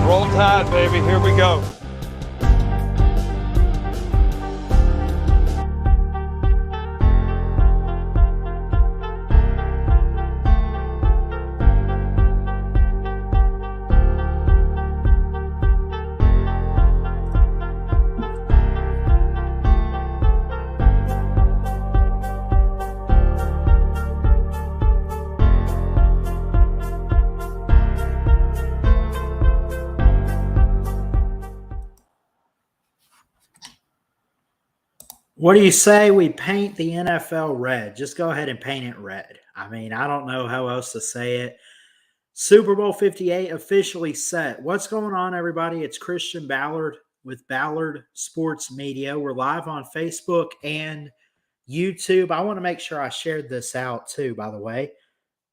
Roll Tide, baby. Here we go. What do you say we paint the NFL red? Just go ahead and paint it red. I mean, I don't know how else to say it. Super Bowl 58 officially set. What's going on, everybody? It's Christian Ballard with Ballard Sports Media. We're live on Facebook and YouTube. I want to make sure I shared this out too, by the way.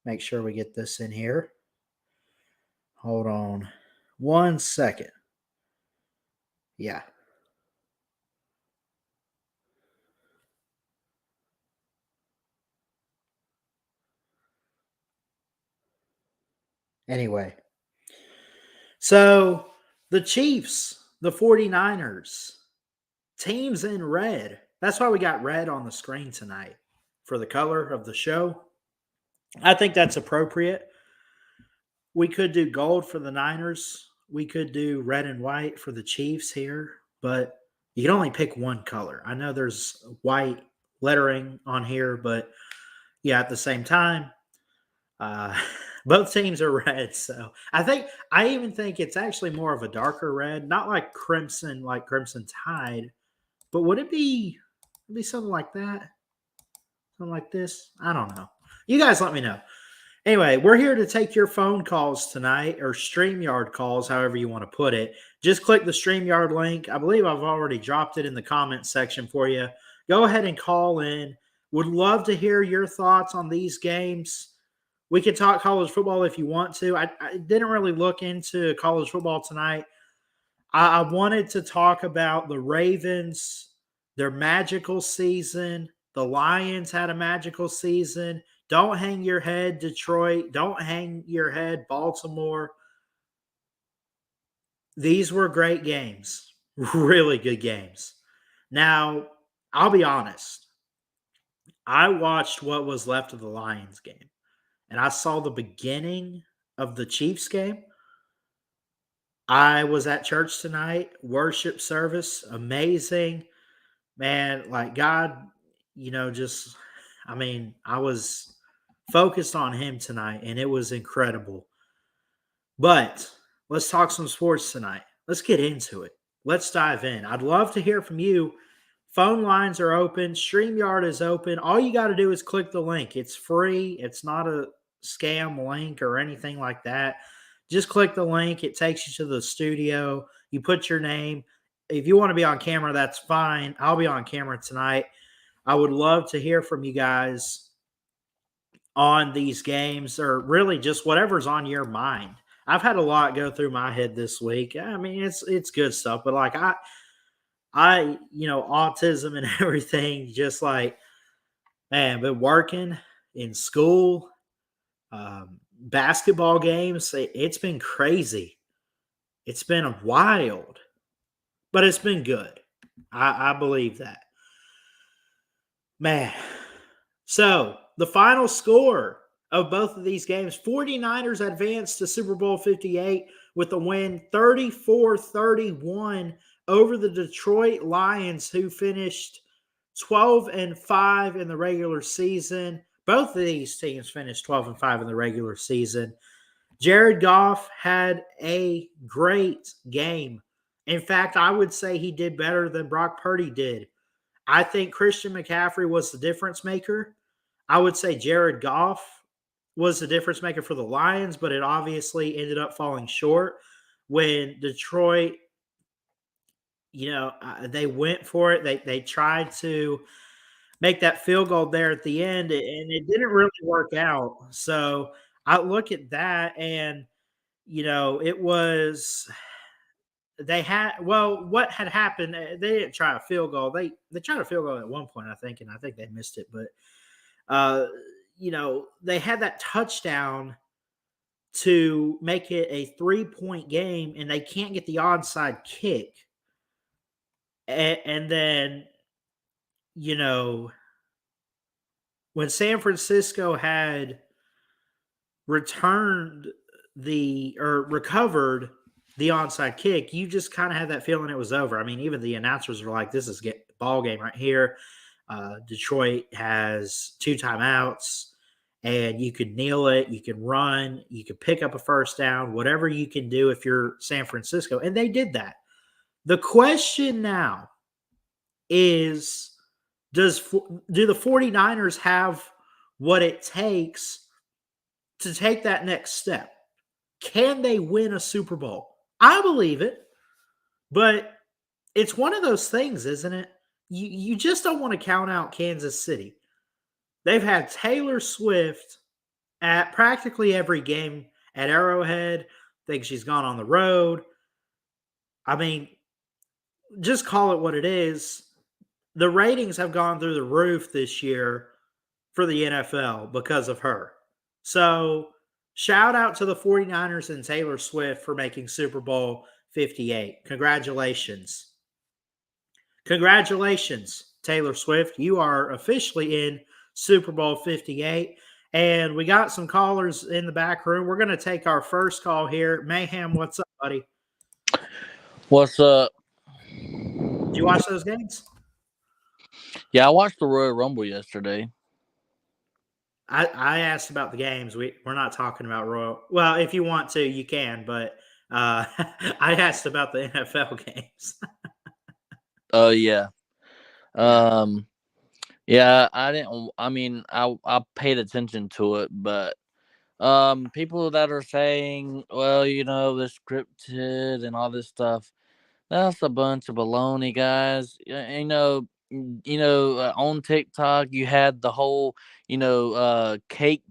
Make sure we get this in here. Hold on 1 second. Yeah. Anyway, so the Chiefs, the 49ers, teams in red. That's why we got red on the screen tonight for the color of the show. I think that's appropriate. We could do gold for the Niners. We could do red and white for the Chiefs here, but you can only pick one color. I know there's white lettering on here, but yeah, at the same time, both teams are red, so I even think it's actually more of a darker red, not like Crimson Tide, but would it be something like that? Something like this? I don't know. You guys let me know. Anyway, we're here to take your phone calls tonight, or StreamYard calls, however you want to put it. Just click the StreamYard link. I believe I've already dropped it in the comments section for you. Go ahead and call in. Would love to hear your thoughts on these games. We can talk college football if you want to. I didn't really look into college football tonight. I wanted to talk about the Ravens, their magical season. The Lions had a magical season. Don't hang your head, Detroit. Don't hang your head, Baltimore. These were great games, really good games. Now, I'll be honest. I watched what was left of the Lions game, and I saw the beginning of the Chiefs game. I was at church tonight, worship service, amazing. Man, like God, just, I was focused on Him tonight, and it was incredible. But let's talk some sports tonight. Let's get into it. Let's dive in. I'd love to hear from you. Phone lines are open. StreamYard is open. All you got to do is click the link. It's free. It's not a scam link or anything like that. Just click the link. It takes you to the studio. You put your name. If you want to be on camera, that's fine. I'll be on camera tonight. I would love to hear from you guys on these games, or really just whatever's on your mind. I've had a lot go through my head this week. I mean, it's good stuff, but like autism and everything, just like, man, been working in school, basketball games. It's been crazy. It's been wild, but it's been good. I believe that. Man. So the final score of both of these games, 49ers advanced to Super Bowl 58 with a win 34-31 over the Detroit Lions, who finished 12-5 in the regular season. Both of these teams finished 12-5 in the regular season. Jared Goff had a great game. In fact, I would say he did better than Brock Purdy did. I think Christian McCaffrey was the difference maker. I would say Jared Goff was the difference maker for the Lions, but it obviously ended up falling short when Detroit, they went for it. They tried to make that field goal there at the end, and it didn't really work out. So I look at that, and it was what had happened. They didn't try a field goal. They tried a field goal at one point, I think, and I think they missed it. But they had that touchdown to make it a 3-point game, and they can't get the onside kick. And then, when San Francisco had recovered the onside kick, you just kind of had that feeling it was over. I mean, even the announcers were like, this is ball game right here. Detroit has 2 timeouts, and you could kneel it, you can run, you could pick up a first down, whatever you can do if you're San Francisco. And they did that. The question now is, do the 49ers have what it takes to take that next step? Can they win a Super Bowl? I believe it, but it's one of those things, isn't it? You just don't want to count out Kansas City. They've had Taylor Swift at practically every game at Arrowhead. I think she's gone on the road. I mean, just call it what it is. The ratings have gone through the roof this year for the NFL because of her. So shout out to the 49ers and Taylor Swift for making Super Bowl 58. Congratulations. Congratulations, Taylor Swift. You are officially in Super Bowl 58. And we got some callers in the back room. We're going to take our first call here. Mayhem, what's up, buddy? What's up? Did you watch those games? Yeah, I watched the Royal Rumble yesterday. I asked about the games. We're not talking about Royal. Well, if you want to, you can. But I asked about the NFL games. Oh, yeah. Yeah, I didn't. I mean, I paid attention to it, but People that are saying, well, they're scripted and all this stuff. That's a bunch of baloney, guys. On TikTok, you had the whole, cake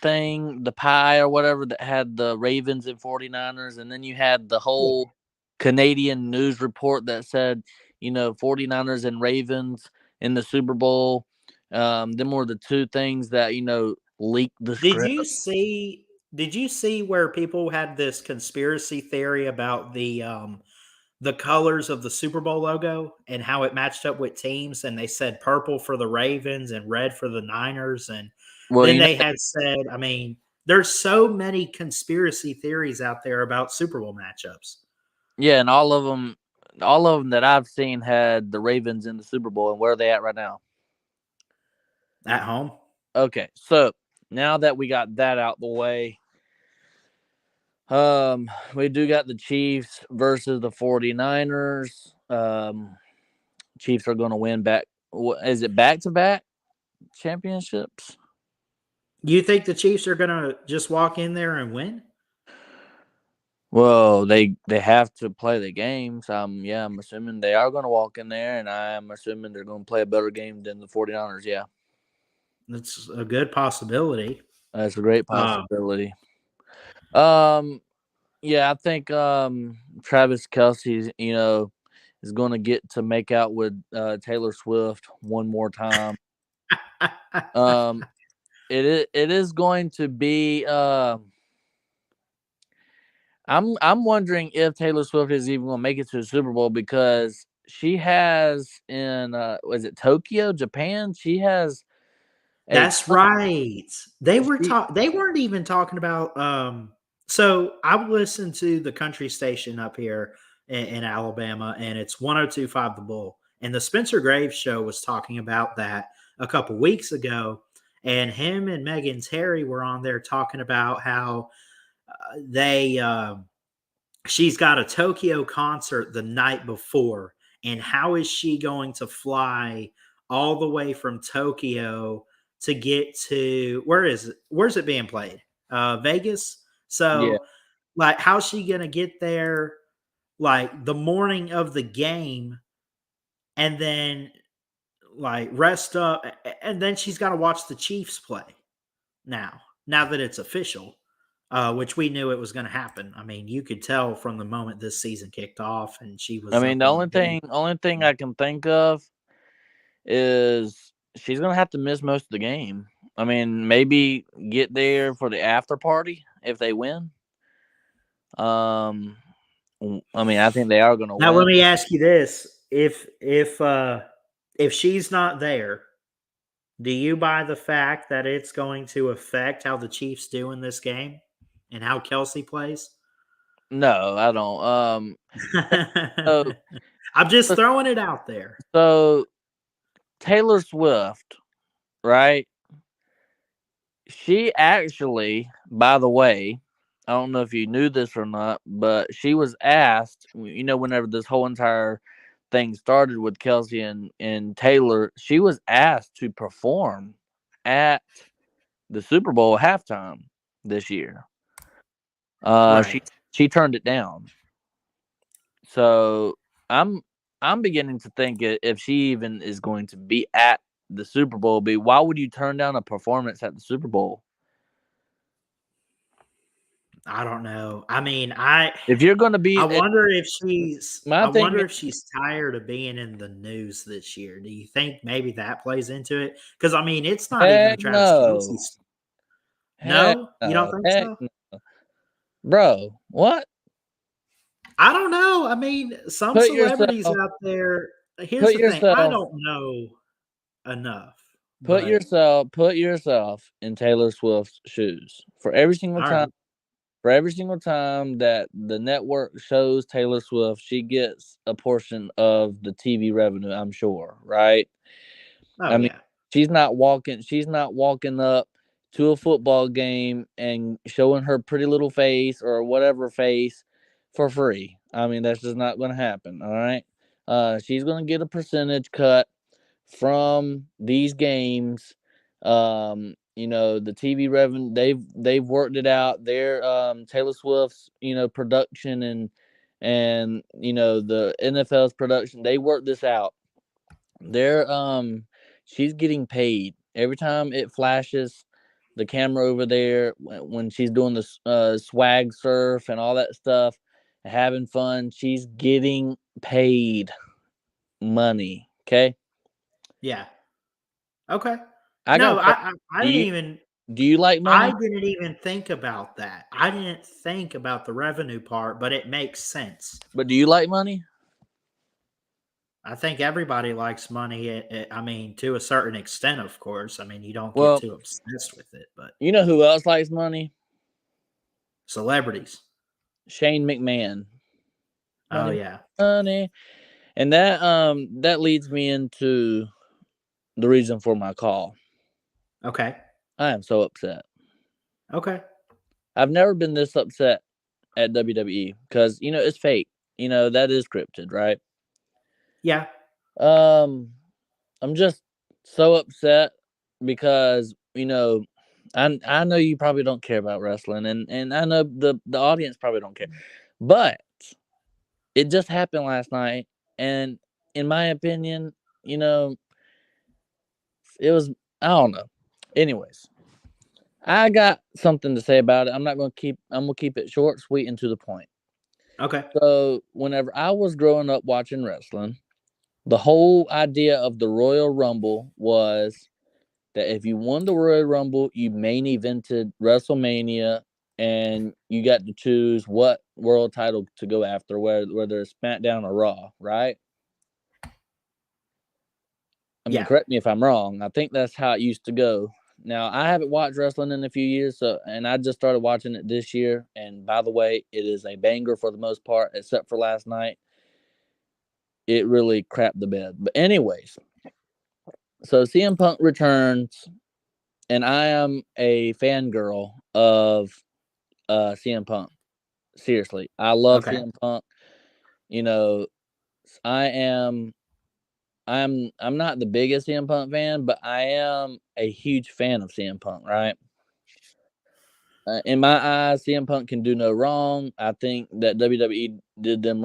thing, the pie or whatever that had the Ravens and 49ers, and then you had the whole Canadian news report that said, 49ers and Ravens in the Super Bowl. Them were the two things that, leaked the Did script. you see? Did you see where people had this conspiracy theory about the colors of the Super Bowl logo and how it matched up with teams? And they said purple for the Ravens and red for the Niners, and Well, then they had said, I mean, there's so many conspiracy theories out there about Super Bowl matchups yeah, and all of them that I've seen had the Ravens in the Super Bowl. And where are they at right now? at home. Okay, so now that we got that out the way, we do got the Chiefs versus the 49ers. Chiefs are going to win back. Is it back-to-back championships? You think the Chiefs are going to just walk in there and win? Well, they have to play the games. I'm assuming they are going to walk in there, and I'm assuming they're going to play a better game than the 49ers. Yeah, That's a good possibility. that's a great Uh, possibility. Yeah, I think Travis Kelsey, is going to get to make out with Taylor Swift one more time. Um, it is going to be. I'm wondering if Taylor Swift is even going to make it to the Super Bowl, because she has in was it Tokyo, Japan? She has a That's right. she, They weren't even talking about so I would listen to the country station up here in Alabama, and it's 102.5 The Bull. And the Spencer Graves show was talking about that a couple weeks ago, and him and Megan Terry were on there talking about how they she's got a Tokyo concert the night before, and how is she going to fly all the way from Tokyo to get to where's it being played? Vegas. yeah. So like how's she going to get there like the morning of the game and then like rest up, and then she's got to watch the Chiefs play now that it's official, which we knew it was going to happen. I mean, you could tell from the moment this season kicked off, and she I was mean, up the on the only board. thing I can think of is she's going to have to miss most of the game. I mean, maybe get there for the after party if they win. I mean, I think they are going to Now, win. let me ask you this: if she's not there, do you buy the fact that it's going to affect how the Chiefs do in this game and how Kelsey plays? No, I don't. So, I'm just throwing it out there. so Taylor Swift, right? She actually, by the way, I don't know if you knew this or not, but she was asked, whenever this whole entire thing started with Kelsey and Taylor, she was asked to perform at the Super Bowl halftime this year. She Right. she turned it down. So I'm I'm beginning to think if she even is going to be at the Super Bowl, why would you turn down a performance at the Super Bowl? I don't know. I mean, If you're going to I be, wonder if she's my I thing wonder is, if she's tired of being in the news this year. Do you think maybe that plays into it? Because I mean, it's not even heck Travis no, Kelsey's. heck No, you don't no, think heck so? no, bro. What? I don't know. I mean, some Put celebrities yourself, out there. Here's put the thing: I yourself, don't know enough, put but yourself, put yourself in Taylor Swift's shoes for every single all time. right. For every single time that the network shows Taylor Swift, she gets a portion of the TV revenue, I'm sure, right? Oh I mean, yeah, she's not walking up to a football game and showing her pretty little face or whatever face for free. I mean, that's just not going to happen, all right? She's going to get a percentage cut from these games. the TV revenue, they've worked it out. Their Taylor Swift's production and the NFL's production, they worked this out. They're she's getting paid every time it flashes the camera over there when she's doing the swag surf and all that stuff, having fun. She's getting paid money. Okay. Yeah. Okay. I No, got. I Do didn't you even do you like I money? didn't even think about that. I didn't think about the revenue part, but it makes sense. But do you like money? I think everybody likes money. I mean, to a certain extent, of course. I mean, you don't get Well, too obsessed with it, but you know who else likes money? celebrities. Shane McMahon. Oh Money, yeah. money, and that leads me into the reason for my call. Okay. I am so upset. Okay. I've never been this upset at WWE because it's fake. That is scripted, right? Yeah. Um, I'm just so upset because I know you probably don't care about wrestling, and I know the audience probably don't care, but it just happened last night, and in my opinion, you know, it was I don't know. Anyways, I got something to say about it. I'm gonna keep it short, sweet, and to the point. Okay. So whenever I was growing up watching wrestling, the whole idea of the Royal Rumble was that if you won the Royal Rumble, you main evented WrestleMania, and you got to choose what world title to go after, whether it's SmackDown or Raw, right? I mean, Yeah. correct me if I'm wrong. I think that's how it used to go. Now, I haven't watched wrestling in a few years, and I just started watching it this year. And by the way, it is a banger for the most part, except for last night. It really crapped the bed. But anyways, so CM Punk returns, and I am a fangirl of CM Punk. Seriously, I love Okay. CM Punk. You know, I am I'm not the biggest CM Punk fan, but I am a huge fan of CM Punk, right? In my eyes, CM Punk can do no wrong. I think that WWE did him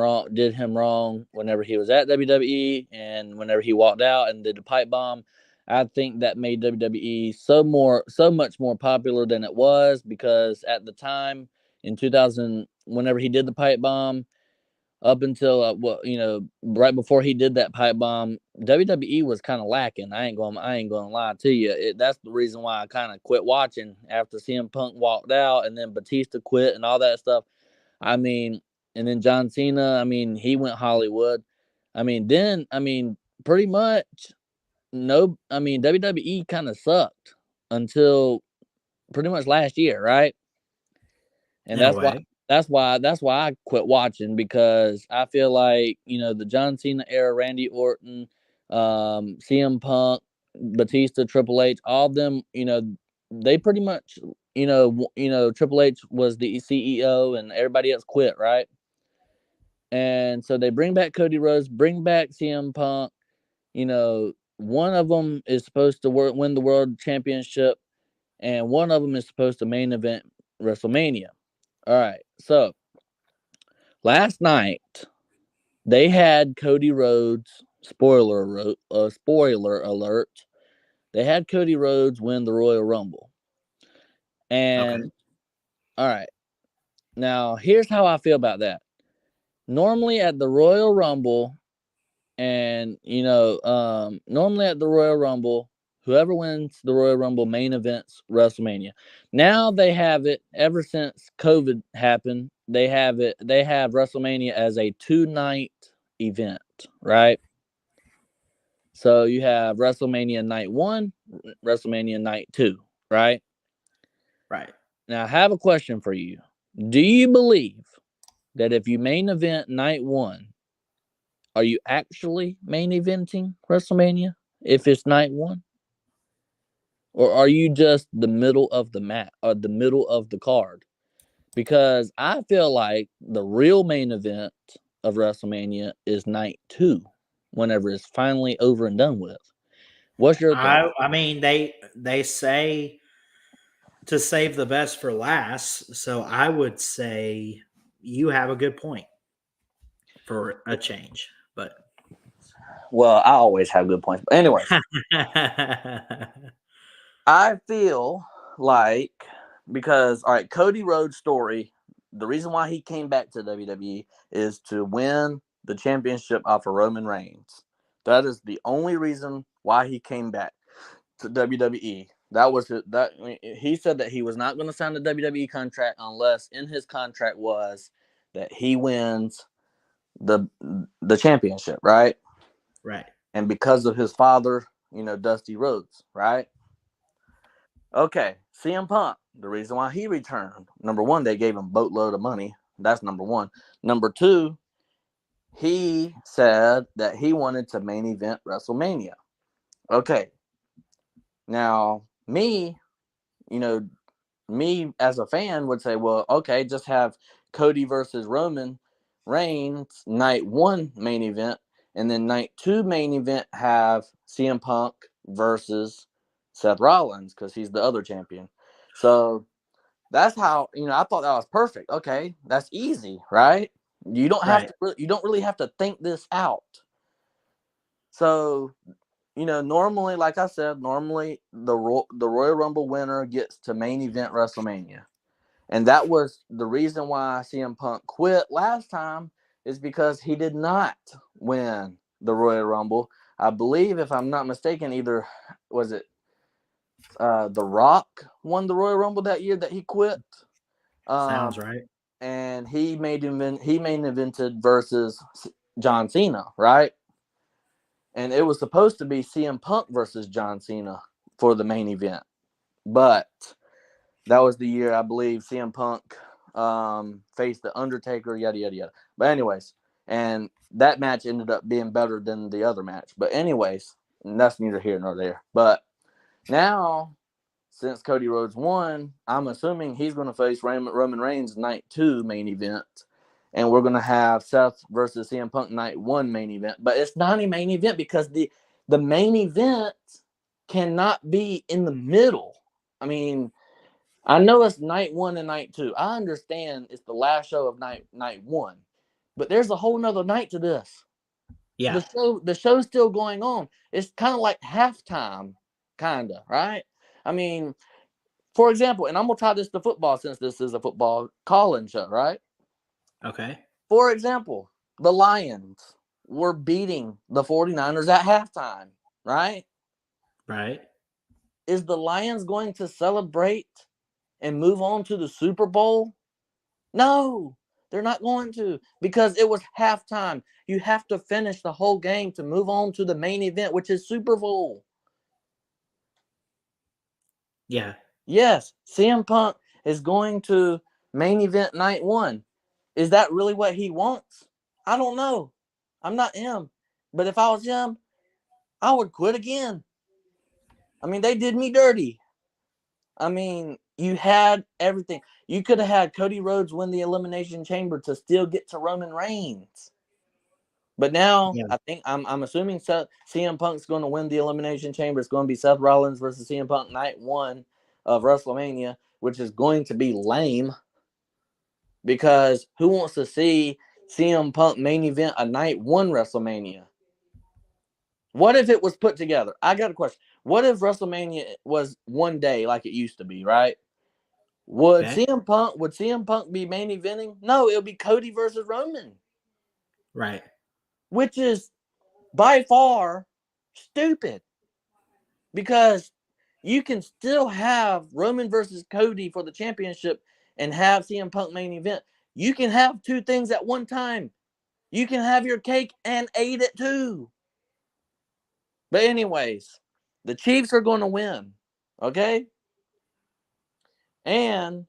wrong whenever he was at WWE and whenever he walked out and did the pipe bomb. I think that made WWE so much more popular than it was, because at the time in 2000, whenever he did the pipe bomb, up until right before he did that pipe bomb, WWE was kind of lacking. I ain't gonna lie to you. That's the reason why I kind of quit watching after CM Punk walked out, and then Batista quit and all that stuff. I mean, and then John Cena. I mean, he went Hollywood. Pretty much no. I mean, WWE kind of sucked until pretty much last year, right? And In a way. that's why I quit watching, because I feel like the John Cena era, Randy Orton, CM Punk, Batista, Triple H, all of them, they pretty much Triple H was the CEO and everybody else quit, right? And so they bring back Cody Rhodes, bring back CM Punk. One of them is supposed to win the world championship, and one of them is supposed to main event WrestleMania. All right. So last night they had Cody Rhodes. Spoiler alert. They had Cody Rhodes win the Royal Rumble. Okay. And all right. Now here's how I feel about that. Normally at the Royal Rumble, normally at the Royal Rumble, whoever wins the Royal Rumble main events WrestleMania. Now they have it, ever since COVID happened. They have WrestleMania as a 2-night event, right? So you have WrestleMania night 1, WrestleMania night 2, right? Right. Now I have a question for you. Do you believe that if you main event night 1, are you actually main eventing WrestleMania if it's night 1? Or are you just the middle of the mat or the middle of the card? Because I feel like the real main event of WrestleMania is night 2, whenever it's finally over and done with. What's your thought? I mean they say to save the best for last. So I would say you have a good point for a change. But Well, I always have good points. But anyways, I feel like because all right, Cody Rhodes' story, the reason why he came back to WWE is to win the championship off of Roman Reigns. That is the only reason why he came back to WWE. That was it. He said that he was not going to sign the WWE contract unless in his contract was that he wins the championship, right? right. And because of his father, Dusty Rhodes, right? Okay, CM Punk, the reason why he returned, number one, they gave him a boatload of money. That's number one. Number two, he said that he wanted to main event WrestleMania. Okay, now me as a fan would say, well, okay, just have Cody versus Roman Reigns night 1 main event, and then night 2 main event have CM Punk versus Seth Rollins because he's the other champion. So that's how I thought that was perfect. Okay, that's easy, right? You don't have to. You don't really have to think this out. So normally, like I said, the Royal Rumble winner gets to main event WrestleMania. And that was the reason why CM Punk quit last time, is because he did not win the Royal Rumble. I believe, if I'm not mistaken, either was it The Rock won the Royal Rumble that year that he quit. Sounds right. And he main evented versus John Cena, right? And it was supposed to be CM Punk versus John Cena for the main event, but that was the year, I believe, CM Punk faced the Undertaker, yada yada yada. But anyways, and that match ended up being better than the other match. But anyways, that's neither here nor there. But now, since Cody Rhodes won, I'm assuming he's going to face Roman Reigns night 2 main event. And we're going to have Seth versus CM Punk night 1 main event. But it's not a main event because the main event cannot be in the middle. I mean, I know it's night 1 and night 2. I understand it's the last show of night 1. But there's a whole nother night to this. Yeah. The show's still going on. It's kind of like halftime, kind of, right? I mean, for example, and I'm going to tie this to football since this is a football call-in show, right? Okay. For example, the Lions were beating the 49ers at halftime, right? Right. Is the Lions going to celebrate and move on to the Super Bowl? No, they're not going to, because it was halftime. You have to finish the whole game to move on to the main event, which is Super Bowl. Yeah. Yes, CM Punk is going to main event night 1. Is that really what he wants? I don't know. I'm not him. But if I was him, I would quit again. I mean, they did me dirty. I mean, you had everything. You could have had Cody Rhodes win the Elimination Chamber to still get to Roman Reigns. But now, Yeah. I think I'm assuming CM Punk's going to win the Elimination Chamber. It's going to be Seth Rollins versus CM Punk night 1 of WrestleMania, which is going to be lame. Because who wants to see CM Punk main event a night 1 WrestleMania? What if it was put together? I got a question. What if WrestleMania was one day like it used to be, right? Would Okay. CM Punk be main eventing? No, it would be Cody versus Roman. Right. Which is by far stupid. Because you can still have Roman versus Cody for the championship and have CM Punk main event. You can have two things at one time. You can have your cake and eat it too. But anyways, the Chiefs are going to win, okay? And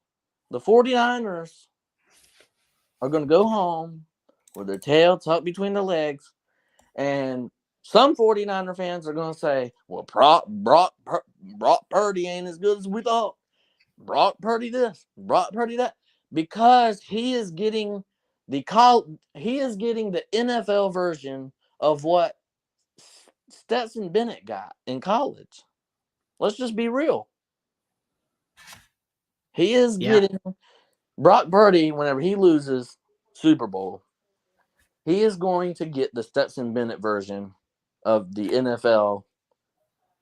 the 49ers are going to go home with their tail tucked between their legs. And some 49er fans are going to say, well, Brock Purdy ain't as good as we thought. Brock Purdy this, Brock Purdy that. Because he is getting the NFL version of what Stetson Bennett got in college. Let's just be real. He is getting Brock Purdy. Whenever he loses Super Bowl, he is going to get the Stetson Bennett version of the NFL.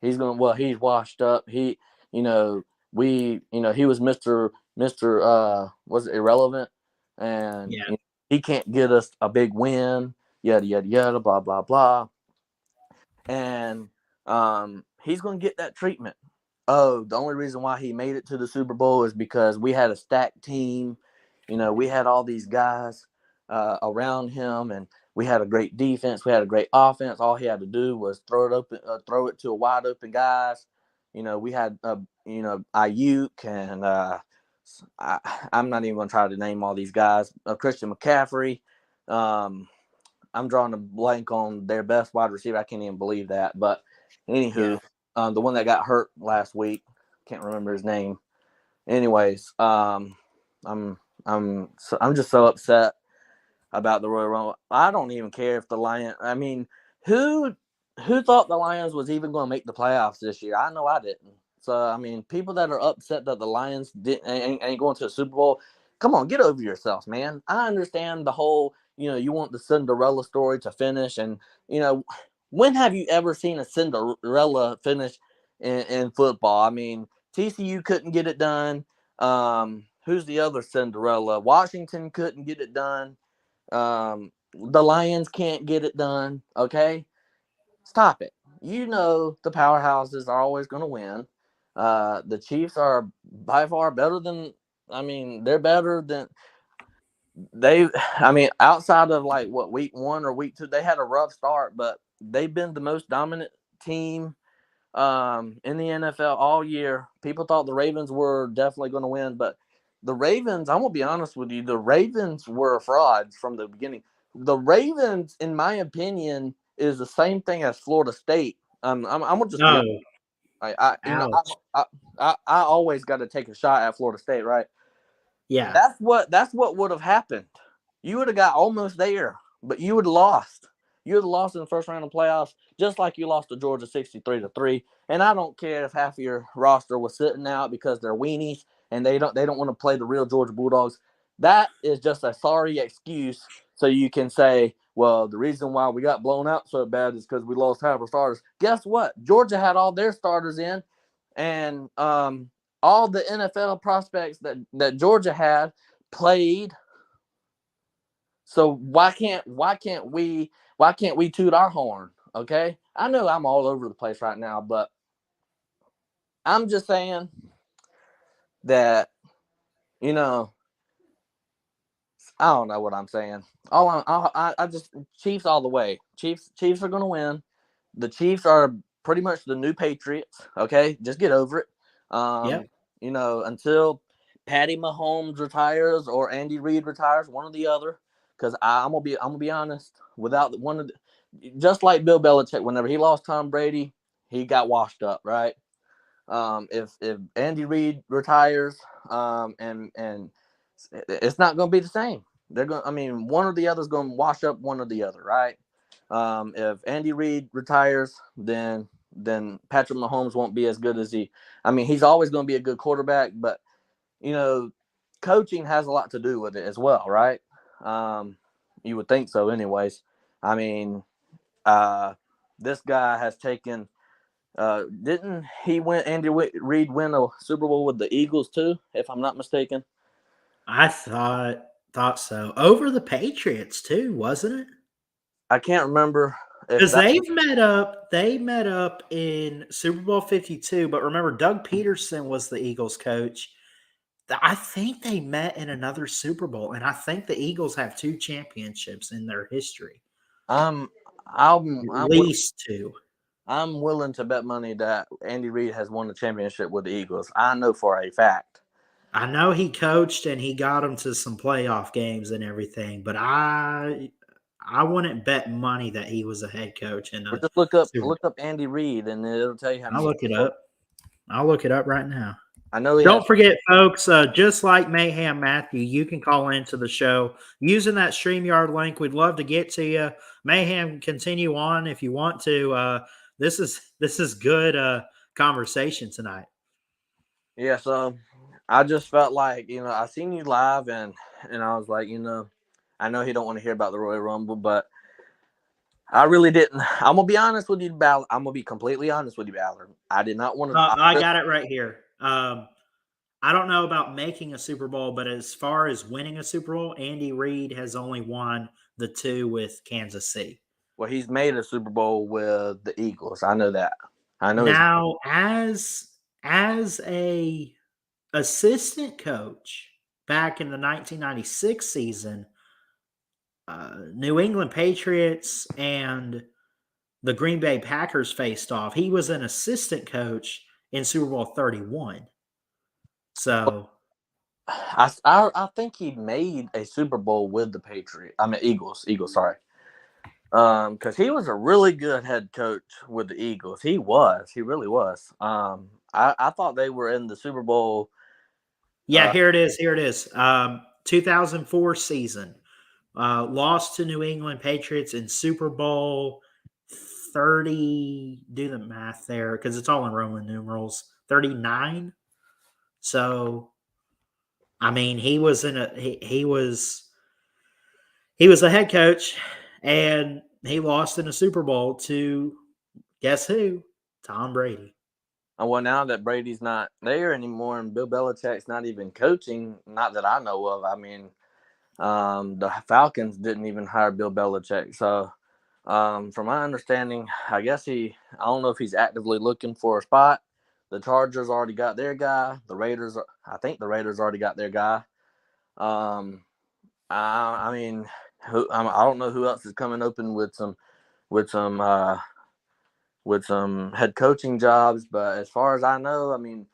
He's he's washed up. He was Mr. Was it irrelevant, and he can't get us a big win. Yada yada yada. Blah blah blah. And he's going to get that treatment. Oh, the only reason why he made it to the Super Bowl is because we had a stacked team. We had all these guys around him, and we had a great defense. We had a great offense. All he had to do was throw it to a wide open guys. We had Ayuk and I'm not even going to try to name all these guys. Christian McCaffrey. I'm drawing a blank on their best wide receiver. I can't even believe that. But anywho, the one that got hurt last week, can't remember his name. Anyways, I'm just so upset about the Royal Rumble. I don't even care if the Lions. I mean, who thought the Lions was even going to make the playoffs this year? I know I didn't. So I mean, people that are upset that the Lions ain't going to a Super Bowl, come on, get over yourselves, man. I understand the whole. You want the Cinderella story to finish, and when have you ever seen a Cinderella finish in football? I mean, TCU couldn't get it done. Who's the other Cinderella? Washington couldn't get it done. The Lions can't get it done. Okay, stop it. The powerhouses are always going to win. The Chiefs are by far better than. I mean, they're better than. Outside of like what week 1 or week 2, they had a rough start, but they've been the most dominant team in the NFL all year. People thought the Ravens were definitely going to win, but the Ravens, I'm going to be honest with you, the Ravens were frauds from the beginning. The Ravens, in my opinion, is the same thing as Florida State. I'm going to just be honest. I always got to take a shot at Florida State, right? Yeah. That's what would have happened. You would have got almost there, but you would have lost. You would have lost in the first round of playoffs, just like you lost to Georgia 63-3. And I don't care if half of your roster was sitting out because they're weenies and they don't want to play the real Georgia Bulldogs. That is just a sorry excuse so you can say, well, the reason why we got blown out so bad is because we lost half our starters. Guess what? Georgia had all their starters in, and all the NFL prospects that Georgia had played. So why can't we toot our horn? Okay, I know I'm all over the place right now, but I'm just saying that I don't know what I'm saying. I just Chiefs all the way. Chiefs are gonna win. The Chiefs are pretty much the new Patriots. Okay, just get over it. Until Patty Mahomes retires or Andy Reid retires, one or the other. Because I'm gonna be honest. Without one of just like Bill Belichick, whenever he lost Tom Brady, he got washed up, right? If Andy Reid retires, and it's not going to be the same. They're going. I mean, one or the other is going to wash up one or the other, right? If Andy Reid retires, then Patrick Mahomes won't be as good as he. I mean, he's always going to be a good quarterback, but coaching has a lot to do with it as well, right? You would think so, anyways. I mean, this guy has taken. Didn't he win? Andy Reid win a Super Bowl with the Eagles too, if I'm not mistaken. I thought so. Over the Patriots too, wasn't it? I can't remember because they met up in Super Bowl 52. But remember, Doug Peterson was the Eagles coach. I think they met in another Super Bowl, and I think the Eagles have 2 championships in their history. At least 2. I'm willing to bet money that Andy Reid has won the championship with the Eagles. I know for a fact. I know he coached and he got them to some playoff games and everything, but I wouldn't bet money that he was a head coach. And just look up Andy Reid, and it'll tell you how many. I'll look it up. I'll look it up right now. I know. Don't forget, folks, just like Mayhem Matthew, you can call into the show using that StreamYard link. We'd love to get to you. Mayhem, continue on if you want to. This is good conversation tonight. Yeah, so I just felt like, I seen you live, and I was like, I know he don't want to hear about the Royal Rumble, but I really didn't. I'm gonna be honest with you, Ballard. I'm gonna be completely honest with you, Ballard. I did not want to. I got it right here. I don't know about making a Super Bowl, but as far as winning a Super Bowl, Andy Reid has only won the 2 with Kansas City. Well, he's made a Super Bowl with the Eagles. I know that. I know. Now, as a assistant coach back in the 1996 season, New England Patriots and the Green Bay Packers faced off. He was an assistant coach in Super Bowl 31. So I think he made a Super Bowl with the Patriots. I mean Eagles. Sorry. Because he was a really good head coach with the Eagles. He really was. I thought they were in the Super Bowl. yeah, here it is. 2004 season. Lost to New England Patriots in Super Bowl 30. Do the math there because it's all in Roman numerals. 39. So, I mean, he was a head coach, and he lost in a Super Bowl to guess who? Tom Brady. Well, now that Brady's not there anymore and Bill Belichick's not even coaching, not that I know of. I mean, the Falcons didn't even hire Bill Belichick. So, from my understanding, I don't know if he's actively looking for a spot. The Chargers already got their guy. I think the Raiders already got their guy. I mean, I don't know who else is coming open with some head coaching jobs, but as far as I know, I mean,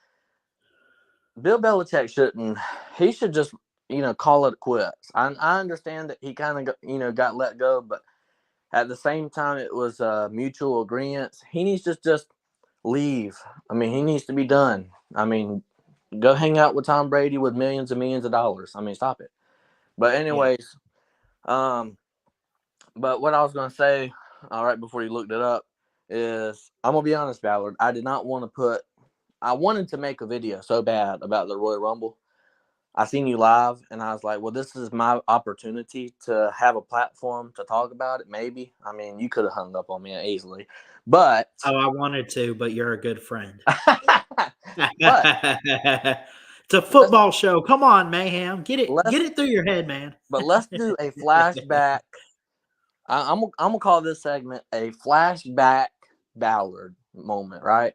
Bill Belichick should just, call it quits. I understand that he kind of got let go, but at the same time, it was a mutual agreement. He needs to just leave. I mean, he needs to be done. I mean, go hang out with Tom Brady with millions and millions of dollars. I mean, stop it. But anyways, but what I was going to say, all right, before you looked it up, is I'm going to be honest, Ballard. I wanted to make a video so bad about the Royal Rumble. I seen you live, and I was like, well, this is my opportunity to have a platform to talk about it, maybe. I mean, you could have hung up on me easily. But I wanted to, but you're a good friend. But it's a football show. Come on, Mayhem. Get it through your head, man. But let's do a flashback. I'm gonna call this segment a flashback Ballard moment, right?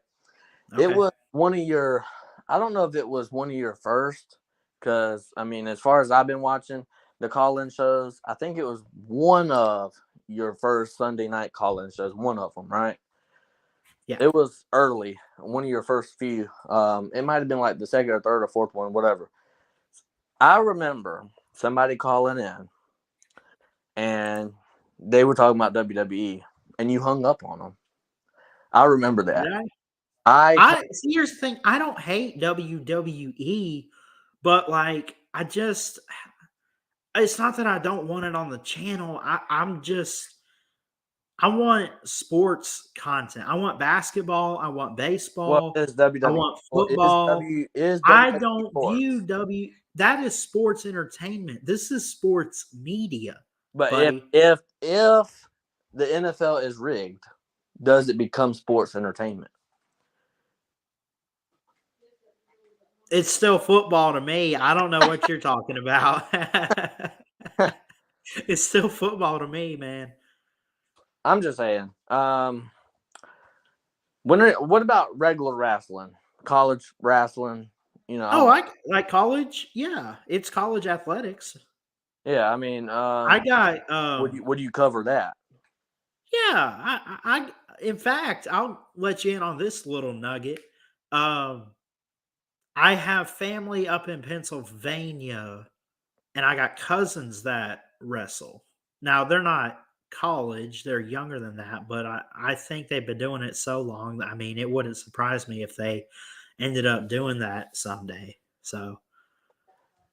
Okay. It was one of your, I don't know if it was one of your first, because I mean, as far as I've been watching the call-in shows, I think it was one of your first Sunday night call-in shows, one of them, right? Yeah. It was early, one of your first few. It might have been like the second or third or fourth one, whatever. I remember somebody calling in, and they were talking about WWE, and you hung up on them. I remember that. Yeah. See, here's the thing. I don't hate WWE, but like, it's not that I don't want it on the channel. I want sports content. I want basketball. I want baseball. What is WWE? I want football. Is I WWE don't sports? view that is sports entertainment. This is sports media. But buddy. if the NFL is rigged, does it become sports entertainment? It's still football to me. I don't know what you're talking about. It's still football to me, man. I'm just saying. What about regular wrestling, college wrestling? I like college. Yeah, it's college athletics. Yeah, I mean, I got. Would you cover that? Yeah, I. In fact, I'll let you in on this little nugget. I have family up in Pennsylvania, and I got cousins that wrestle. Now they're not college; they're younger than that. But I think they've been doing it so long that, I mean, it wouldn't surprise me if they ended up doing that someday. So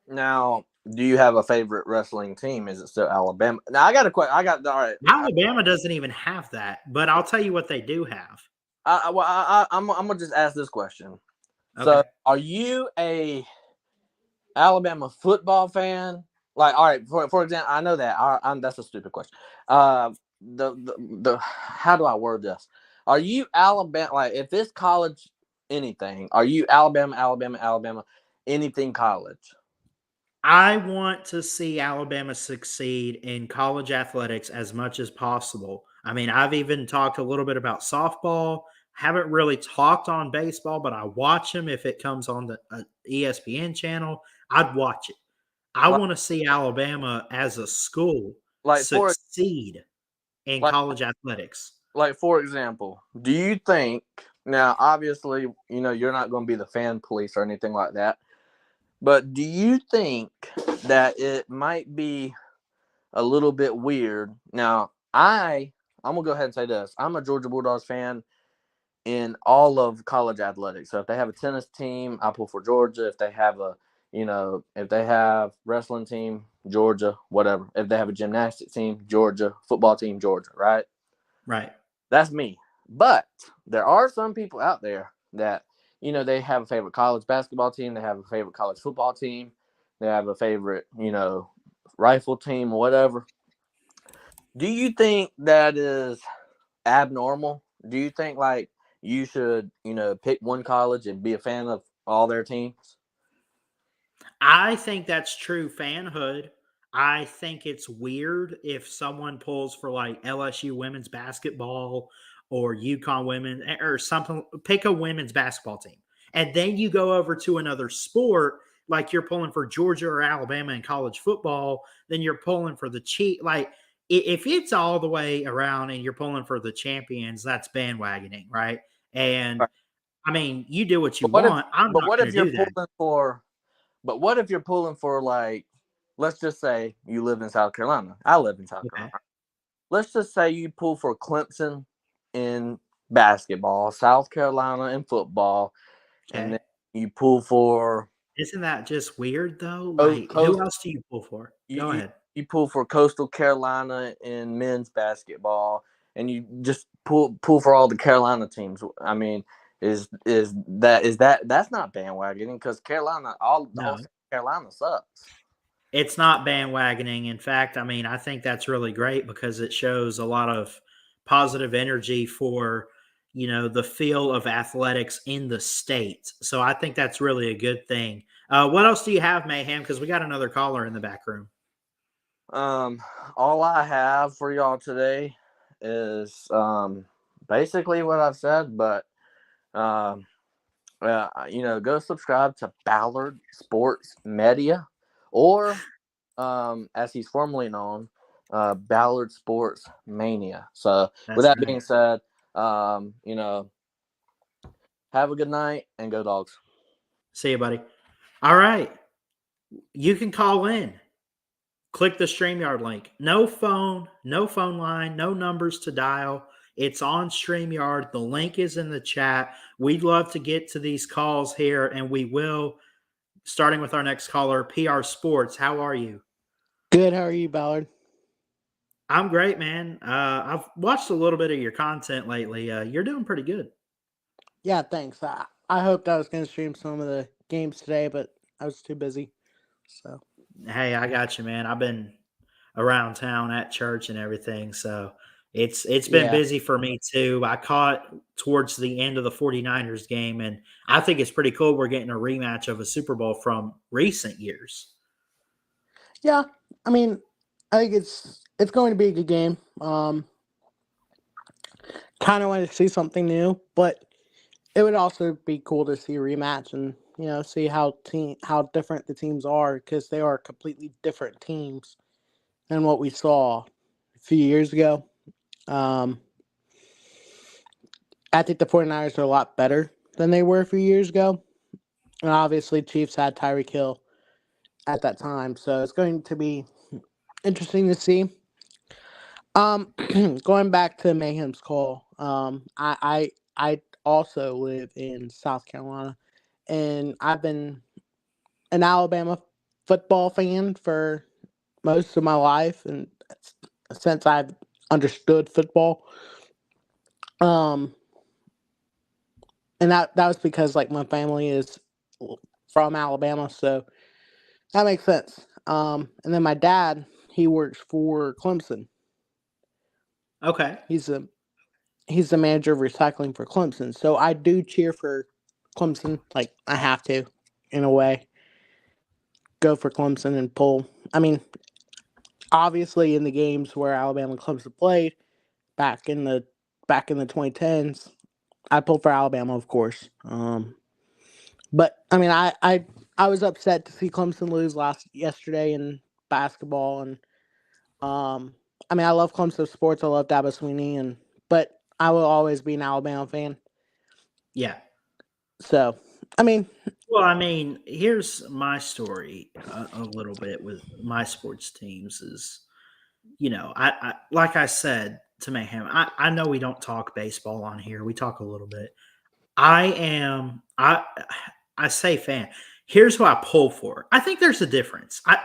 now, do you have a favorite wrestling team? Is it still Alabama? Now I got a question. All right. Alabama doesn't even have that, but I'll tell you what they do have. I'm gonna just ask this question. Okay. So, are you a Alabama football fan, like, all right, for example, I know that. That's a stupid question. The how do I word this? Are you Alabama? Like, if it's college anything, are you Alabama, anything college? I want to see Alabama succeed in college athletics as much as possible. I mean, I've even talked a little bit about softball. Haven't really talked on baseball, but I watch them if it comes on the ESPN channel. I'd watch it. I Like, want to see Alabama as a school like for succeed in like college athletics. like for example, do you think now? Obviously, you're not going to be the fan police or anything like that. But do you think that it might be a little bit weird? Now, I'm gonna go ahead and say this. I'm a Georgia Bulldogs fan in all of college athletics. So if they have a tennis team, I pull for Georgia. If they have if they have wrestling team, Georgia, whatever. If they have a gymnastics team, Georgia, football team, Georgia, right? Right. That's me. But there are some people out there that, they have a favorite college basketball team. They have a favorite college football team. They have a favorite, rifle team or whatever. Do you think that is abnormal? Do you think, like, you should, pick one college and be a fan of all their teams? I think that's true fanhood. I think it's weird if someone pulls for like LSU women's basketball or UConn women or something. Pick a women's basketball team. And then you go over to another sport, like you're pulling for Georgia or Alabama in college football, then you're pulling for the cheat. Like, if it's all the way around and you're pulling for the champions, that's bandwagoning, right? And Right. I mean, you do what you But what if want. I'm but not what going if to you're do that. pulling for But what if you're pulling for, like, let's just say you live in South Carolina. I live in South Okay. Carolina. Let's just say you pull for Clemson in basketball, South Carolina in football, and Okay. then you pull for Isn't that just weird though? Like, who Coast. else do you pull for? You, Go you ahead. you pull for Coastal Carolina in men's basketball, and you just pull for all the Carolina teams. I mean, that's not bandwagoning because Carolina all No, Carolina sucks. it's not bandwagoning. In fact, I mean, I think that's really great because it shows a lot of positive energy for, the feel of athletics in the state. So I think that's really a good thing. What else do you have, Mayhem? Because we got another caller in the back room. All I have for y'all today is basically what I've said, but go subscribe to Ballard Sports Media, or as he's formerly known, Ballard Sports Mania. So with That's that right. being said, have a good night and go Dogs. See you, buddy. All right. You can call in. Click the StreamYard link. No phone line, no numbers to dial. It's on StreamYard. The link is in the chat. We'd love to get to these calls here, and we will, starting with our next caller, PR Sports. How are you? Good. How are you, Ballard? I'm great, man. I've watched a little bit of your content lately. You're doing pretty good. Yeah, thanks. I hoped I was going to stream some of the games today, but I was too busy. So Hey, I got you, man. I've been around town at church and everything, so it's been yeah, busy for me too. I caught towards the end of the 49ers game, and I think it's pretty cool we're getting a rematch of a Super Bowl from recent years. yeah. I mean, I think it's going to be a good game. Kind of want to see something new, but it would also be cool to see a rematch and see how different the teams are, because they are completely different teams than what we saw a few years ago. I think the 49ers are a lot better than they were a few years ago. And obviously, Chiefs had Tyreek Hill at that time. So it's going to be interesting to see. Going back to Mayhem's call, I also live in South Carolina, and I've been an Alabama football fan for most of my life, and since I've understood football. And that was because, like, my family is from Alabama, so That makes sense. And then my dad, he works for Clemson. Okay. He's the manager of recycling for Clemson. So I do cheer for Clemson. Like I have to, in a way, go for Clemson and pull. I mean, obviously in the games where Alabama and Clemson played back in the 2010s, I pulled for Alabama, of course. But I mean, I was upset to see Clemson lose yesterday in basketball, and I mean, I love Clemson sports. I love Dabo Swinney, but I will always be an Alabama fan. Yeah. So, I mean, Well, I mean, here's my story a little bit with my sports teams is, I like I said to Mayhem, I know we don't talk baseball on here. We talk a little bit. I say fan. Here's who I pull for. I think there's a difference. I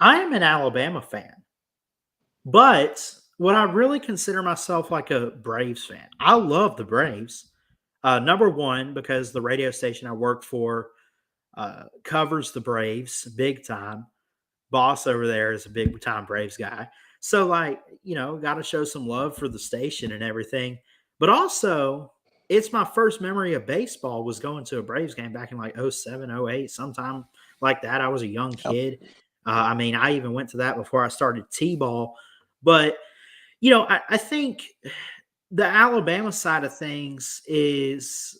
am an Alabama fan, but would I really consider myself like a Braves fan? I love the Braves. Number one, because the radio station I work for covers the Braves big time. Boss over there is a big time Braves guy. So, like, got to show some love for the station and everything. But also, it's my first memory of baseball was going to a Braves game back in like 07, 08, sometime like that. I was a young kid. I mean, I even went to that before I started T-ball. But, I think the Alabama side of things is,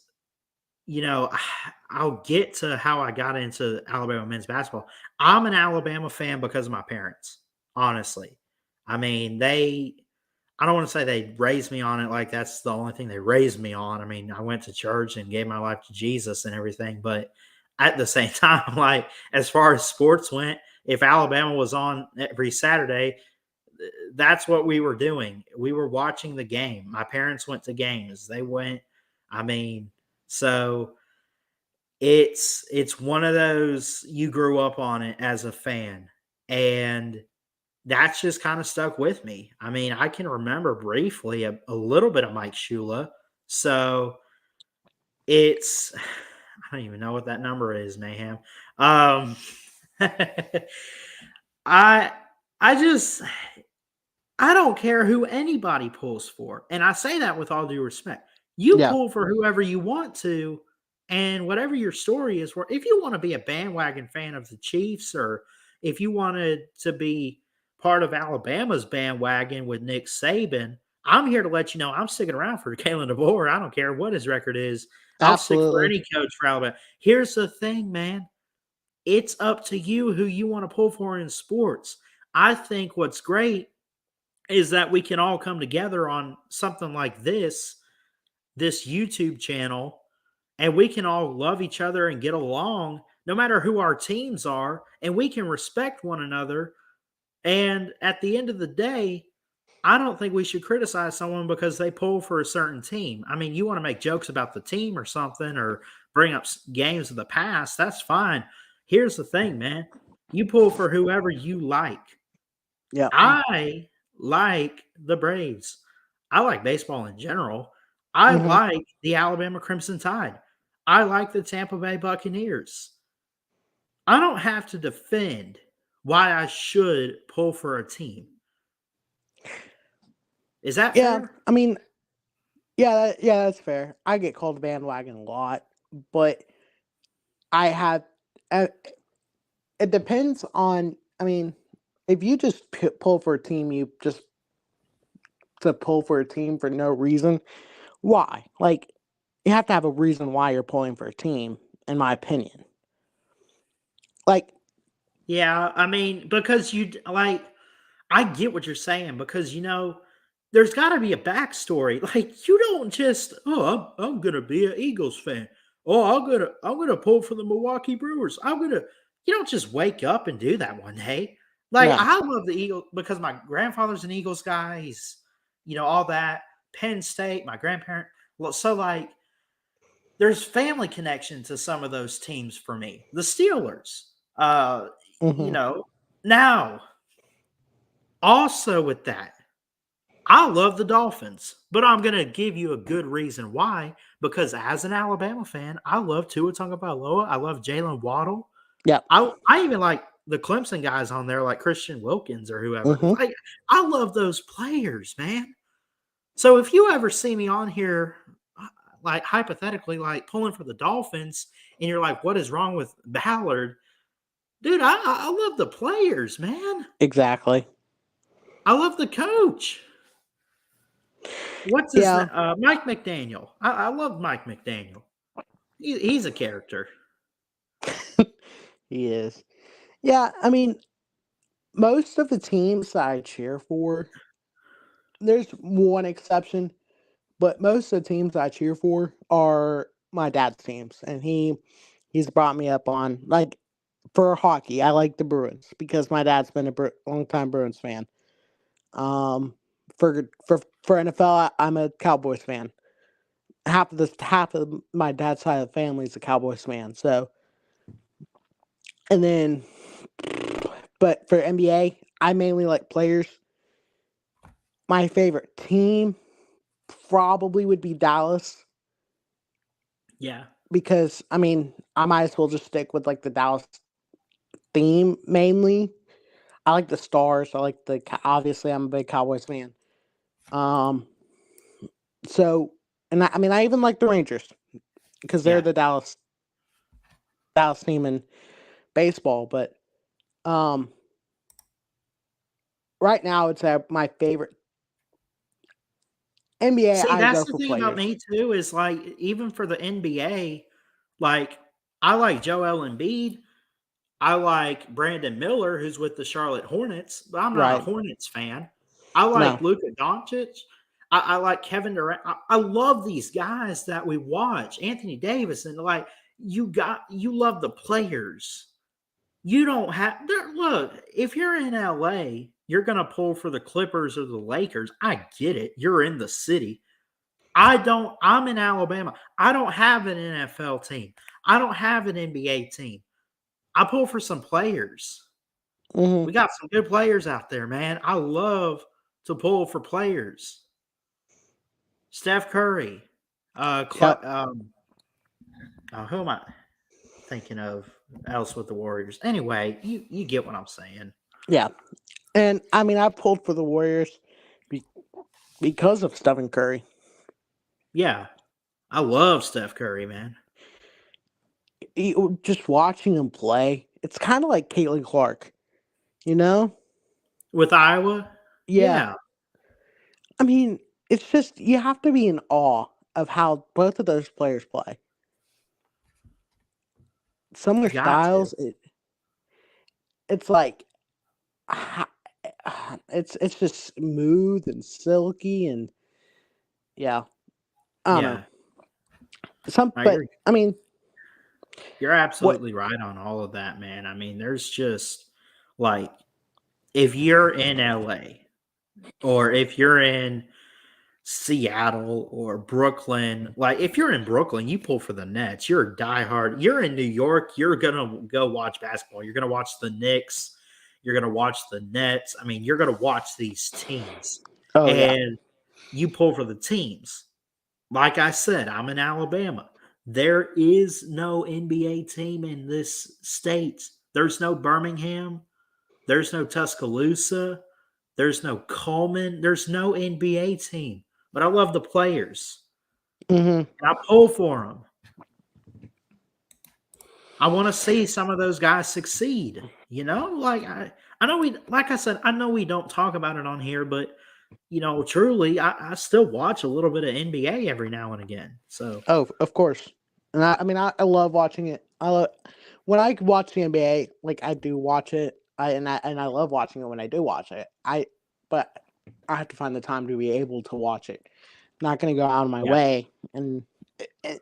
I'll get to how I got into Alabama men's basketball. I'm an Alabama fan because of my parents, honestly. I mean, I don't want to say they raised me on it like that's the only thing they raised me on. I mean, I went to church and gave my life to Jesus and everything, but at the same time, like as far as sports went, if Alabama was on every Saturday, that's what we were doing. We were watching the game. My parents went to games. They went, I mean, so it's one of those you grew up on it as a fan, and that's just kind of stuck with me. I mean, I can remember briefly a little bit of Mike Shula. So it's I don't even know what that number is, Mayhem. I just I don't care who anybody pulls for. And I say that with all due respect. You yeah, pull for whoever you want to, and whatever your story is. If you want to be a bandwagon fan of the Chiefs, or if you wanted to be part of Alabama's bandwagon with Nick Saban, I'm here to let you know I'm sticking around for Kalen DeBoer. I don't care what his record is. I'll stick for absolutely. any coach for Alabama. Here's the thing, man. It's up to you who you want to pull for in sports. I think what's great is that we can all come together on something like this YouTube channel, and we can all love each other and get along no matter who our teams are, and we can respect one another. And at the end of the day, I don't think we should criticize someone because they pull for a certain team. I mean, you want to make jokes about the team or something, or bring up games of the past, that's fine. Here's the thing, man. You pull for whoever you like. Yeah. I like the Braves. I like baseball in general. I Mm-hmm. like the Alabama Crimson Tide. I like the Tampa Bay Buccaneers. I don't have to defend why I should pull for a team. Is that Yeah, fair? I mean, that's fair. I get called a bandwagon a lot, but I have. It depends on. I mean, if you just pull for a team, you just to pull for a team for no reason. Why? Like, you have to have a reason why you're pulling for a team, in my opinion. Like, Yeah, I mean, because I get what you're saying because there's got to be a backstory. Like you don't just I'm gonna be an Eagles fan. Oh, I'm gonna pull for the Milwaukee Brewers. You don't just wake up and do that one day. Like no. I love the Eagles because my grandfather's an Eagles guy. He's all that Penn State. My grandparent. Well, so like there's family connection to some of those teams for me. The Steelers. Mm-hmm. Now also with that. I love the Dolphins, but I'm going to give you a good reason why. Because as an Alabama fan, I love Tua Tagovailoa. I love Jalen Waddle. Yeah. I even like the Clemson guys on there, like Christian Wilkins or whoever. Mhm. Like, I love those players, man. So if you ever see me on here, like hypothetically, like pulling for the Dolphins, and you're like, "What is wrong with Ballard?" Dude, I love the players, man. Exactly. I love the coach. What's his Yeah. name? Mike McDaniel. I love Mike McDaniel. He's a character. He is. Yeah, I mean, most of the teams that I cheer for, there's one exception, but most of the teams I cheer for are my dad's teams, and he's brought me up on like for hockey. I like the Bruins because my dad's been a long time Bruins fan. Um, for NFL, I'm a Cowboys fan. Half of my dad's side of the family is a Cowboys fan. So, and then, but for NBA, I mainly like players. My favorite team probably would be Dallas Yeah. because I mean I might as well just stick with like the Dallas theme mainly. I like the Stars. I like obviously I'm a big Cowboys fan. Um, so and I mean I even like the Rangers because they're Yeah. the Dallas team in baseball. But um, right now it's my favorite NBA. See, I that's go the for thing about players. me too, is like even for the NBA, like I like Joel Embiid. I like Brandon Miller, who's with the Charlotte Hornets, but I'm not a Right? Hornets fan. I like No. Luka Doncic. I like Kevin Durant. I love these guys that we watch. Anthony Davis, and like you love the players. You don't have look, if you're in LA, you're gonna pull for the Clippers or the Lakers. I get it. You're in the city. I'm in Alabama. I don't have an NFL team. I don't have an NBA team. I pull for some players. Hmm. We got some good players out there, man. I love to pull for players. Steph Curry. Yep. Who am I thinking of else with the Warriors? Anyway, you get what I'm saying. Yeah. And I mean I pulled for the Warriors because of Stephen Curry. Yeah. I love Steph Curry, man. Just watching him play, it's kind of like Caitlin Clark, you know? With Iowa? Yeah. Yeah. I mean, it's just you have to be in awe of how both of those players play. Some of their Got to. styles, it's like it's just smooth and silky and yeah. I don't know. Yeah. But I mean, You're what? absolutely right on all of that, man. I mean, there's just like if you're in LA or if you're in Seattle or Brooklyn, like if you're in Brooklyn, you pull for the Nets. You're a diehard. You're in New York, you're gonna go watch basketball. You're gonna watch the Knicks. You're gonna watch the Nets. I mean, you're gonna watch these teams, Oh yeah. and you pull for the teams. Like I said, I'm in Alabama. There is no NBA team in this state. There's no Birmingham. There's no Tuscaloosa. There's no Coleman. There's no NBA team. But I love the players. Hmm. And I pull for them. I want to see some of those guys succeed. You know, like I know like I said, I know we don't talk about it on here, but truly, I still watch a little bit of NBA every now and again. So, Oh, of course. And I mean, I love watching it. When I watch the NBA, like I do watch it. I love watching it when I do watch it. But I have to find the time to be able to watch it. I'm not going to go out of my yeah, way, and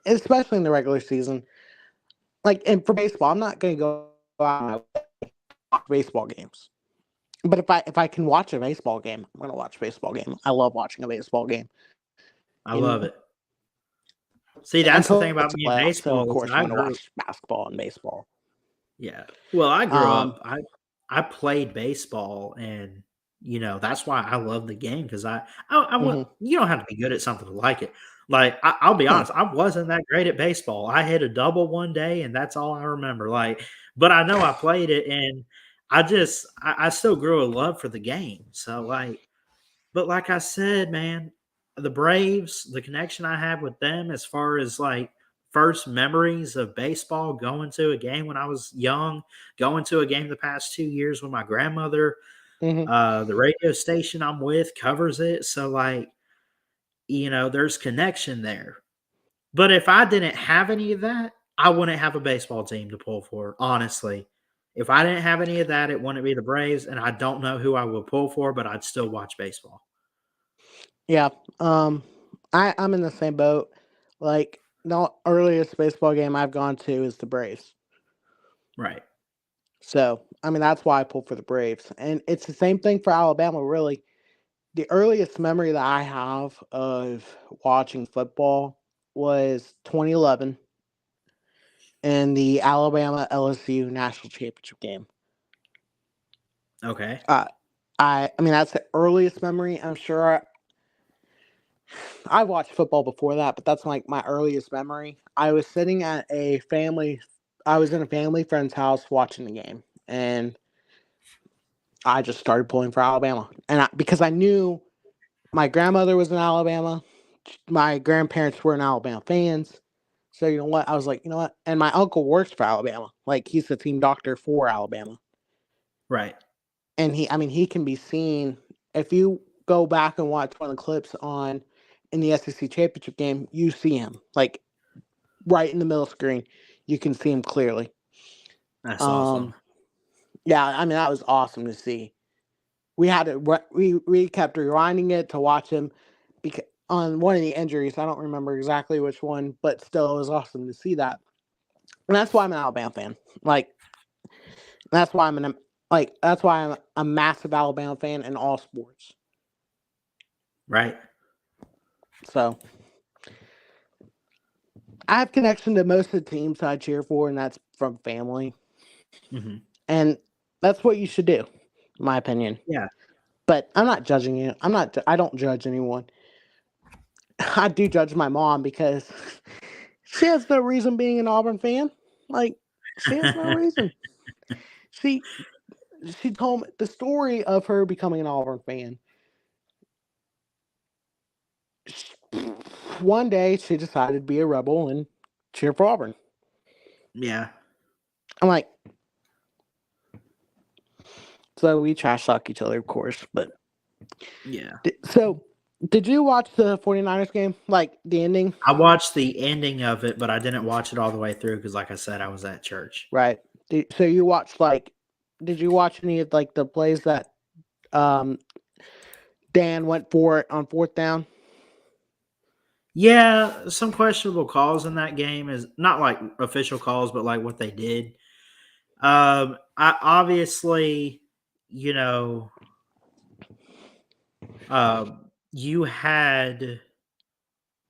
especially in the regular season. Like, and for baseball, I'm not going to go out of my way to watch baseball games. But if I can watch a baseball game, I'm going to watch a baseball game. I love watching a baseball game. I love it. See, that's the thing Until about it's a me and playoff, so of baseball is course I'm going to watch basketball and baseball. Yeah. Well, I grew Um, up. I played baseball, and that's why I love the game because I want mhm. you don't have to be good at something to like it. Like I'll be No. honest, I wasn't that great at baseball. I hit a double one day, and that's all I remember. Like but I know I played it, and I still grew a love for the game. So but like I said, man, the Braves, the connection I have with them as far as like first memories of baseball, going to a game when I was young, going to a game the past 2 years with my grandmother. Mhm. The radio station I'm with covers it. So there's connection there. But if I didn't have any of that, I wouldn't have a baseball team to pull for, honestly. If I didn't have any of that, it wouldn't be the Braves, and I don't know who I would pull for, but I'd still watch baseball. Yeah. I'm in the same boat. Like the earliest baseball game I've gone to is the Braves. Right. So I mean that's why I pull for the Braves. And it's the same thing for Alabama, really. The earliest memory that I have of watching football was 2011 and the Alabama LSU national championship game. Okay. I mean that's the earliest memory. I'm sure I watched football before that, but that's like my earliest memory. I was sitting at I was in a family friend's house watching the game, and I just started pulling for Alabama. And because I knew my grandmother was in Alabama, my grandparents were in Alabama fans. So you know what? I was like, you know what? And my uncle works for Alabama. Like he's the team doctor for Alabama. Right. And he can be seen if you go back and watch one of the clips on in the SEC championship game, you see him like right in the middle screen. You can see him clearly. That's awesome. Yeah, I mean that was awesome to see. We had to we kept rewinding it to watch him because on one of the injuries, I don't remember exactly which one, but still it was awesome to see that. And that's why I'm an Alabama fan. Like that's why I'm a massive Alabama fan in all sports. Right. So I have connection to most of the teams I cheer for, and that's from family. Mm-hmm. And that's what you should do, in my opinion. Yeah. But I'm not judging you. I don't judge anyone. I do judge my mom because she has no reason being an Auburn fan. Like, she has no reason. She told me the story of her becoming an Auburn fan. One day, she decided to be a rebel and cheer for Auburn. Yeah. I'm like, so we trash talk each other, of course. But Yeah. so, did you watch the 49ers game? Like the ending? I watched the ending of it, but I didn't watch it all the way through because, like I said, I was at church. Right. So you watched did you watch any of like the plays that Dan went for it on fourth down? Yeah, some questionable calls in that game is not like official calls, but like what they did. I obviously, you know, you had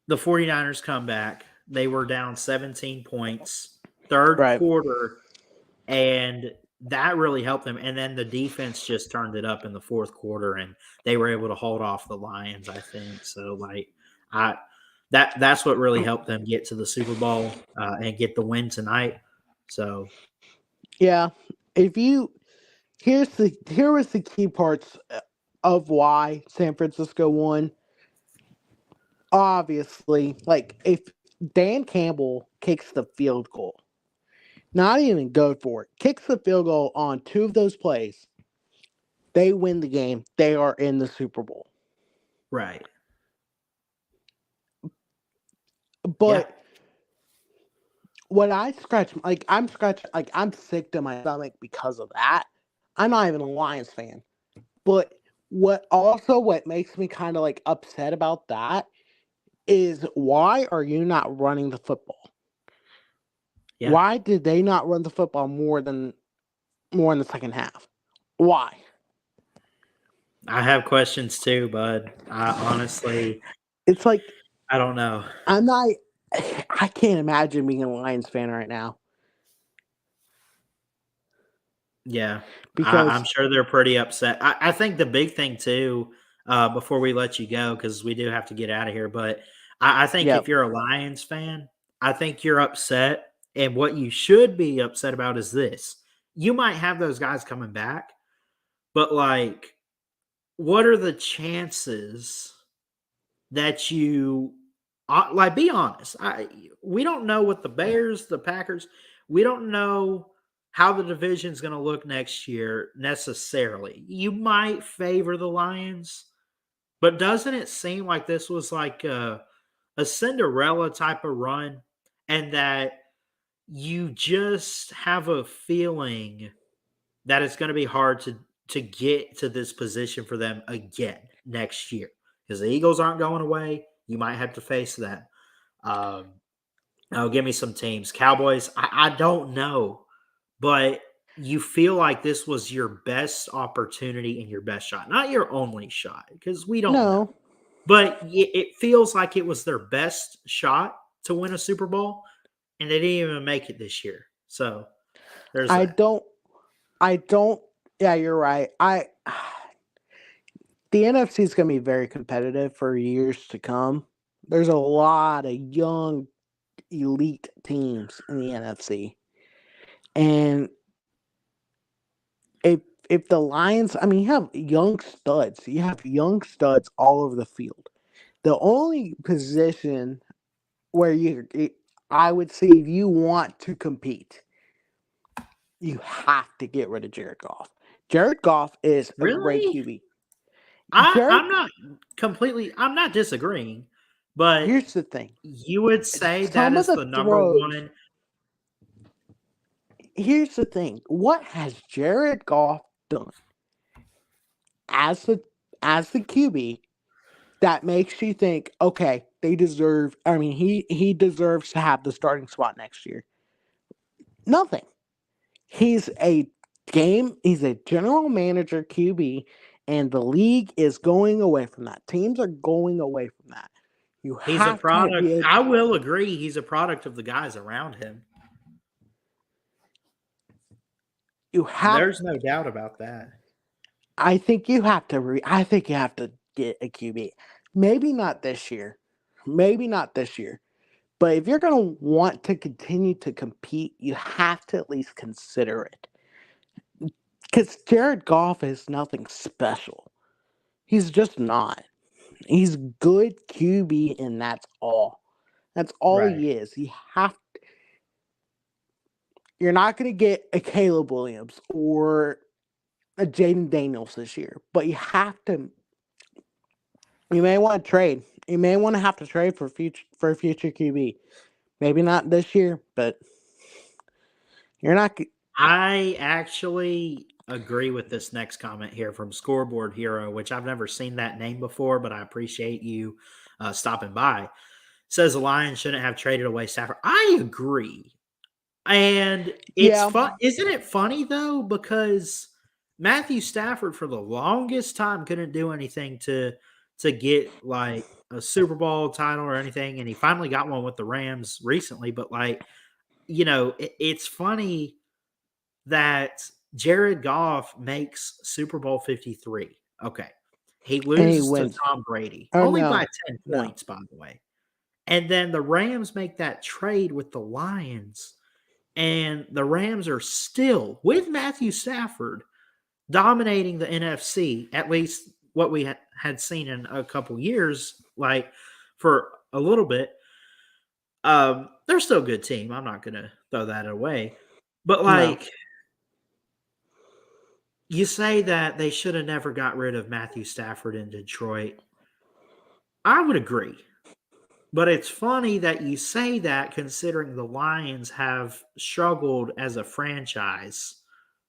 the 49ers come back. They were down 17 points, third Right. quarter, and that really helped them. And then the defense just turned it up in the fourth quarter, and they were able to hold off the Lions, I think. So, that's what really helped them get to the Super Bowl and get the win tonight. So, Yeah. Here was the key parts of why San Francisco won. Obviously, like if Dan Campbell kicks the field goal, not even go for it, kicks the field goal on two of those plays, they win the game. They are in the Super Bowl. right. But Yeah. what I'm sick to my stomach because of that. I'm not even a Lions fan. But what makes me kind of like upset about that is why are you not running the football? Yeah. Why did they not run the football more in the second half? Why? I have questions too, bud. I honestly, It's like I don't know. I can't imagine being a Lions fan right now. Yeah, Because I'm sure they're pretty upset. I think the big thing too, before we let you go, because we do have to get out of here, but I think yeah, if you're a Lions fan, I think you're upset And what you should be upset about is this. You might have those guys coming back, but like, what are the chances that you like? Be honest. We don't know what the Bears, the Packers. We don't know how the division is going to look next year necessarily. You might favor the Lions, but doesn't it seem like this was like a Cinderella type of run, and that you just have a feeling that it's going to be hard to get to this position for them again next year, because the Eagles aren't going away. You might have to face them. Oh, give me some teams. Cowboys, I don't know, but you feel like this was your best opportunity and your best shot, not your only shot, because we don't know. No, But it feels like it was their best shot to win a Super Bowl, and they didn't even make it this year. So there's I that. don't. Yeah, you're right. The NFC is going to be very competitive for years to come. There's a lot of young, elite teams in the NFC, and if the Lions, I mean, you have young studs. You have young studs all over the field. The only position where I would say, if you want to compete, you have to get rid of Jared Goff. Jared Goff is a great Really? QB. I'm not disagreeing, but Here's the thing. you would say that Some of is the the number throws. one. Here's the thing. What has Jared Goff done as the QB that makes you think, okay, they deserve? I mean, he deserves to have the starting spot next year. Nothing. He's a general manager QB, and the league is going away from that. Teams are going away from that. You He's a have to product. be I will agree. He's a product of the guys around him. There's no doubt about that. I think you have to get a QB. Maybe not this year. But if you're going to want to continue to compete, you have to at least consider it. Because Jared Goff is nothing special. He's just not. He's good QB, and that's all. That's all Right. he is. You're not going to get a Caleb Williams or a Jaden Daniels this year, but you have to. You may want to trade. You may want to have to trade for a future QB. Maybe not this year, but you're not. I actually agree with this next comment here from Scoreboard Hero, which I've never seen that name before, but I appreciate you stopping by. Says the Lions shouldn't have traded away Stafford. I agree. And it's fun. Isn't it funny though? Because Matthew Stafford for the longest time couldn't do anything to get like a Super Bowl title or anything. And he finally got one with the Rams recently. But like, it's funny that Jared Goff makes Super Bowl 53. Okay. He loses to Tom Brady. Only by 10 points, by the way. And then the Rams make that trade with the Lions. And the Rams are still, with Matthew Stafford, dominating the NFC, at least what we had seen in a couple years, like for a little bit. They're still a good team. I'm not going to throw that away. But like, you say that they should have never got rid of Matthew Stafford in Detroit. I would agree. But it's funny that you say that, considering the Lions have struggled as a franchise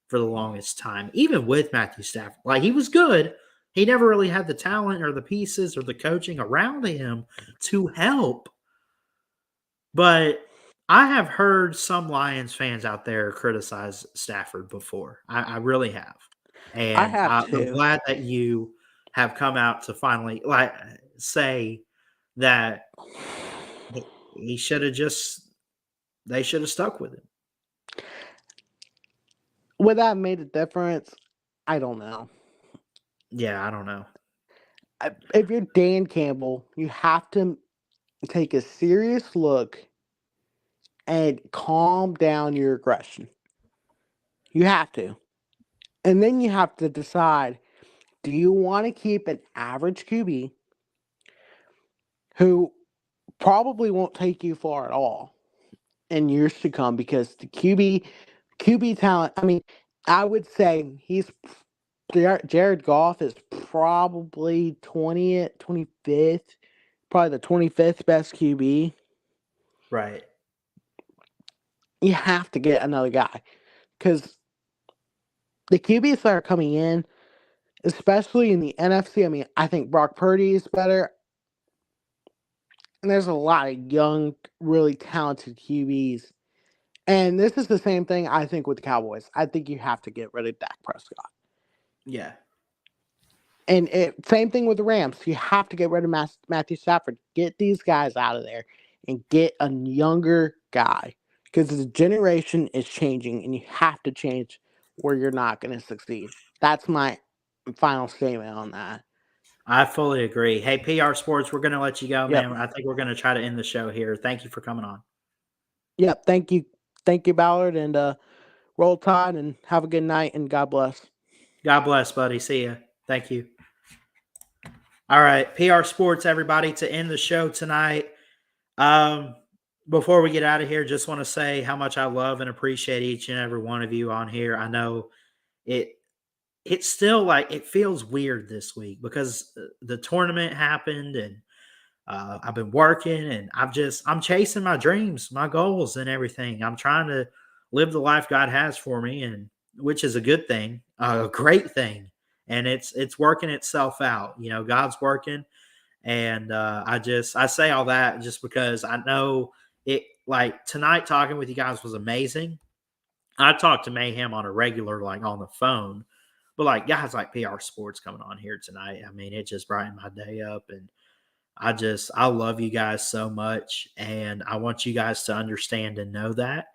for the longest time, even with Matthew Stafford. Like, he was good. He never really had the talent or the pieces or the coaching around him to help. But I have heard some Lions fans out there criticize Stafford before. I really have. And I have I'm glad that you have come out to finally say that they should have stuck with him. Would that have made a difference? I don't know. Yeah, I don't know. If you're Dan Campbell, you have to take a serious look and calm down your aggression. You have to. And then you have to decide, do you want to keep an average QB who probably won't take you far at all in years to come, because the QB talent, I mean, I would say Jared Goff is probably 20th, 25th, probably the 25th best QB. Right. You have to get another guy, because the QBs that are coming in, especially in the NFC, I mean, I think Brock Purdy is better. And there's a lot of young, really talented QBs. And this is the same thing, I think, with the Cowboys. I think you have to get rid of Dak Prescott. Yeah. And same thing with the Rams. You have to get rid of Matthew Stafford. Get these guys out of there and get a younger guy, because the generation is changing, and you have to change where you're not going to succeed. That's my final statement on that. I fully agree. Hey, PR Sports, we're going to let you go, Yep. man. I think we're going to try to end the show here. Thank you for coming on. Yep. Thank you, Ballard, and roll Tide, and have a good night, and God bless. God bless, buddy. See ya. Thank you. All right, PR Sports, everybody, to end the show tonight. Before we get out of here, just want to say how much I love and appreciate each and every one of you on here. I know it's still like it feels weird this week because the tournament happened, and I've been working, and I'm chasing my dreams, my goals, and everything. I'm trying to live the life God has for me, and which is a good thing, a great thing, and it's working itself out. You know, God's working, and I say all that just because I know it. Like tonight, talking with you guys was amazing. I talk to Mayhem on a regular, like on the phone, but like guys like PR Sports coming on here tonight, I mean, it just brightened my day up, and I love you guys so much, and I want you guys to understand and know that.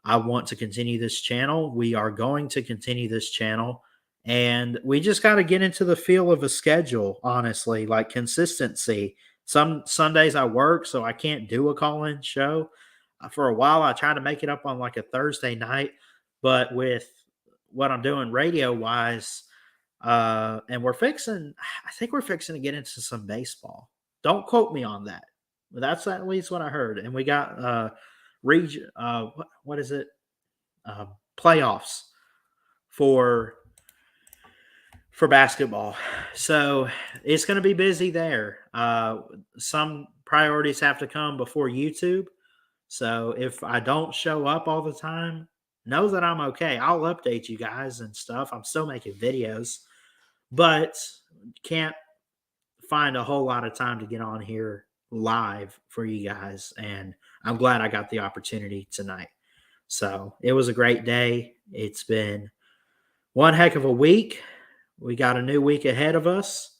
I want to continue this channel. We are going to continue this channel, and we just got to get into the feel of a schedule, honestly, like consistency. Some Sundays I work, so I can't do a call-in show. For a while, I tried to make it up on like a Thursday night, but with what I'm doing radio-wise, and I think we're fixing to get into some baseball. Don't quote me on that, but that's at least what I heard. And we got region. What is it? Playoffs for basketball. So it's going to be busy there. Some priorities have to come before YouTube. So if I don't show up all the time, know that I'm okay. I'll update you guys and stuff. I'm still making videos, but can't find a whole lot of time to get on here live for you guys. And I'm glad I got the opportunity tonight. So it was a great day. It's been one heck of a week. We got a new week ahead of us,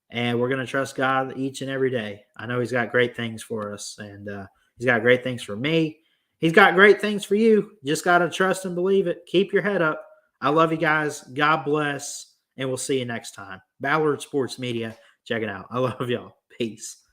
and we're going to trust God each and every day. I know he's got great things for us, and he's got great things for me. He's got great things for you. Just got to trust and believe it. Keep your head up. I love you guys. God bless, and we'll see you next time. Ballard Sports Media. Check it out. I love y'all. Peace.